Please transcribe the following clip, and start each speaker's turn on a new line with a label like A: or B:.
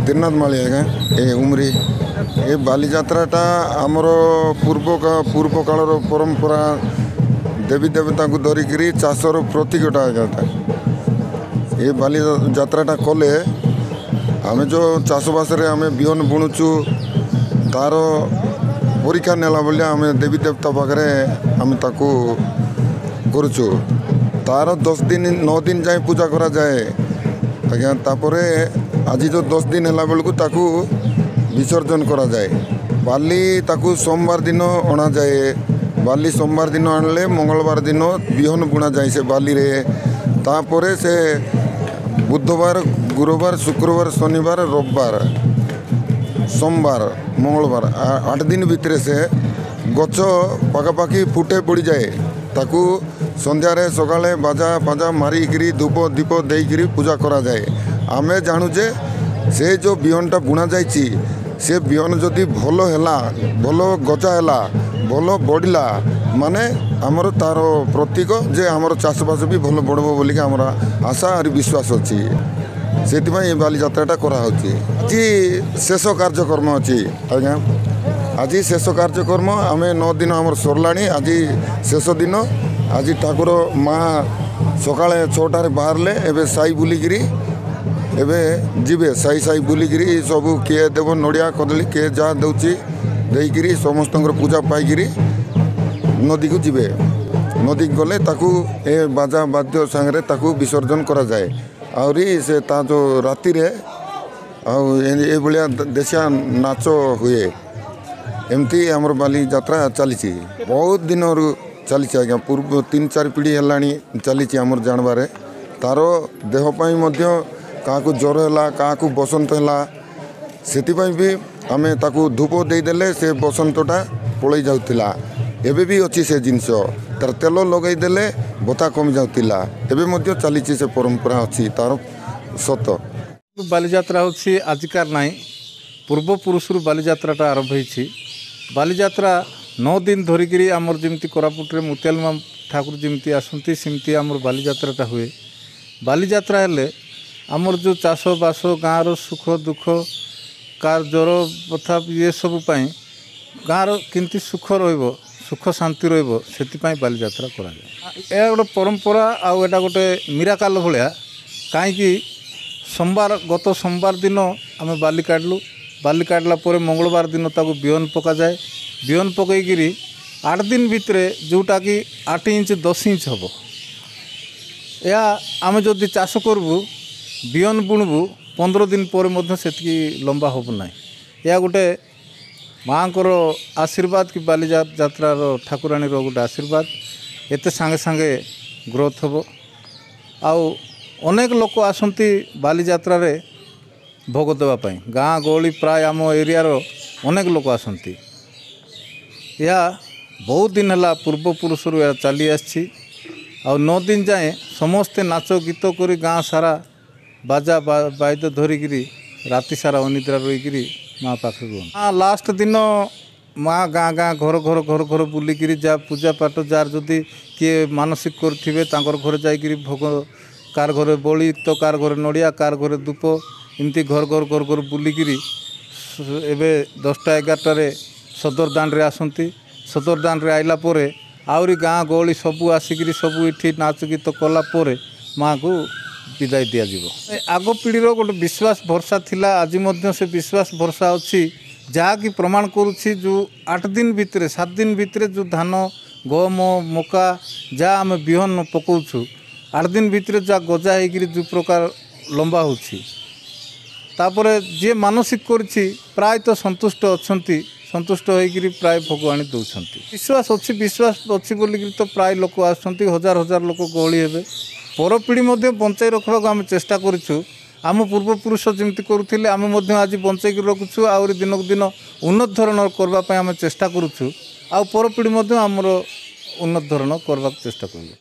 A: त्रिनाथ माली आज्ञा ए उमरी ये बालीजात्राटा आमर पूर्व कालर परंपरा देवी देवता को धरिकी चाषर प्रतीकटा आज्ञा ये बालीजात्राटा कले आम जो चाषबास आम बिहन बुणुचु तार परीक्षा नेला बोलिया आम देवी देवता पाखे आम ताकू करुचु तार 10 दिन 9 दिन जाए पूजा करा जाए आज्ञा तापरे आज जो 10 दिन है बेलू ताकू विसर्जन करा जाए बाली ताकू सोमवार दिन अणा जाए बाली सोमवार दिन आणले मंगलवार दिन बिहन बुणा जाए से बाली रे तापरे से बुधवार गुरुवार शुक्रवार शनिवार रविवार सोमवार मंगलवार 8 दिन भितर से गच पखापाखि फुटे पड़ जाए ताकू संध्यार सकाले बाजा बाजा मारिकी धूप दीप देकर पूजा करा जाए आमे जानूजे से जो बिहनटा बुणा जाइए से बिहन जदि भल है भल गजा है भल बढ़ला माने आमर तार प्रतीक जे आमर चाषबास भी भल बढ़ब बोलिक आमर आशा और विश्वास अच्छी से बालीजात्राटा कराई आज शेष कार्यक्रम अच्छी आज्ञा आज शेष कार्यक्रम आम 9 दिन आमर सरला आज शेष दिन आज ठाकुर माँ सकाଳେ 6टार बाहरले एबे साई बुलिकी एबे जीवे साई साई बुलिकी सबू किए देव नड़िया कदली किए जहाँ दूची देकी समस्त पूजा पाई नदी को जीवे नदी गले ताकू ए बाजा बाद्य सांगे ताकू विसर्जन करा जाए आहरी से ता जो राति रे ए भाया देशिया नाच हुए एमती आमर बाली यात्रा चली बहुत दिन चली आज्ञा पूर्व 3-4 पीढ़ी है चली आमर जानवर तार देहपाई क्या ज्वर है क्या बसंत है से भी आम ताकू धूप देदेले से बसंतटा पलि जाऊला एबे भी अच्छी से जिनस तार तेल लगेदेले बता कमी जाऊला एबे चली से परंपरा अच्छी तार सत
B: बालीजात्रा होछि आजिकार नाई पूर्व पुरुष बालीजात्राटा आरंभ होइछि बालीजात्रा 9 दिन धरिकी आमर जमी कोरापुटे मुतियालमा ठाकुर जमी आसती सेमती आमर बालीजात्राटा हुए बालीजात्रा हेले आमर जो चाष बास गाँव सुख दुख कार ज्वर तथा ये सबुपाई गाँव केमती सुख सुख शांति रही बालीजात्रा कराए यह गोटे परंपरा आउ एटा गोटे मिराकाल भाया कहीं सोमवार गत सोमवार दिन आम बाली काटला मंगलवार दिन ताको बिहन पका जाए बिहन पकईकि 8 दिन भितर जोटा कि 8 इंच 10 इंच हम या आम जदि चाष करबू बिहन बुणबू 15 दिन पर से लंबा हम ना या गोटे माँ आशीर्वाद कि बालीजात्रार ठाकुराणी गोटे आशीर्वाद एत सांगे सांगे ग्रोथ हम आउ अनेक लोक आसती बालीजात्रा भोग देवाई गाँ गहली प्राय आम एरिया अनेक लोक आसती या बहुत दिन है पूर्व पुरुष चली आसी 9 दिन जाए समस्ते नाच गीत कर गाँ सारा बाजा बाद्य धरिकी राति सारा अनिद्रा रहीकि माँ पाखे रुहन लास्ट दिन माँ गाँ गाँ घर घर घर घर बुलिकी जा पूजा पाठ जार जदि किए मानसिक करें घर जाकर भोग कार घरे बड़ी तो कार घरे नड़िया कार घरे धूप एमती घर घर घर घर बुलिकी एवं 10टा 11टारे सदर दान रे आसती सदर दान रे आइला परे आहरी गाँ गहली सबू आसिक सबू ये नाच गीत कलापर माँ को विदाय दिज्व आग पीढ़ीर गोटे विश्वास भरसा थिला आज से विश्वास भरसा अच्छी जहाँकि प्रमाण करुच्ची जो 8 दिन भितर 7 दिन भितर जो धान गहम मका जहाँ आम बिहन पकाउछु 8 दिन भितर जहाँ गजा होकर जो प्रकार लंबा होपर जी मानसिक करी प्राय तो संतुष्ट अच्छा संतुष्ट होकर प्राय भोग आनी दौरान विश्वास अच्छी बोलिकी तो प्राय लोक आसुँच हजार हजार लोक गहली हे पर पीढ़ी बचाई रखा आम चेष्टा करूँ आम पूर्वपुरुष जमी करुले आम आज बचाई रखुचु आहरी दिनक दिन उन्नत धरण करने आम चेष्टा करुँ आउ पर पीढ़ी आमर उन्नत धरण करने चेष्टा करूँ।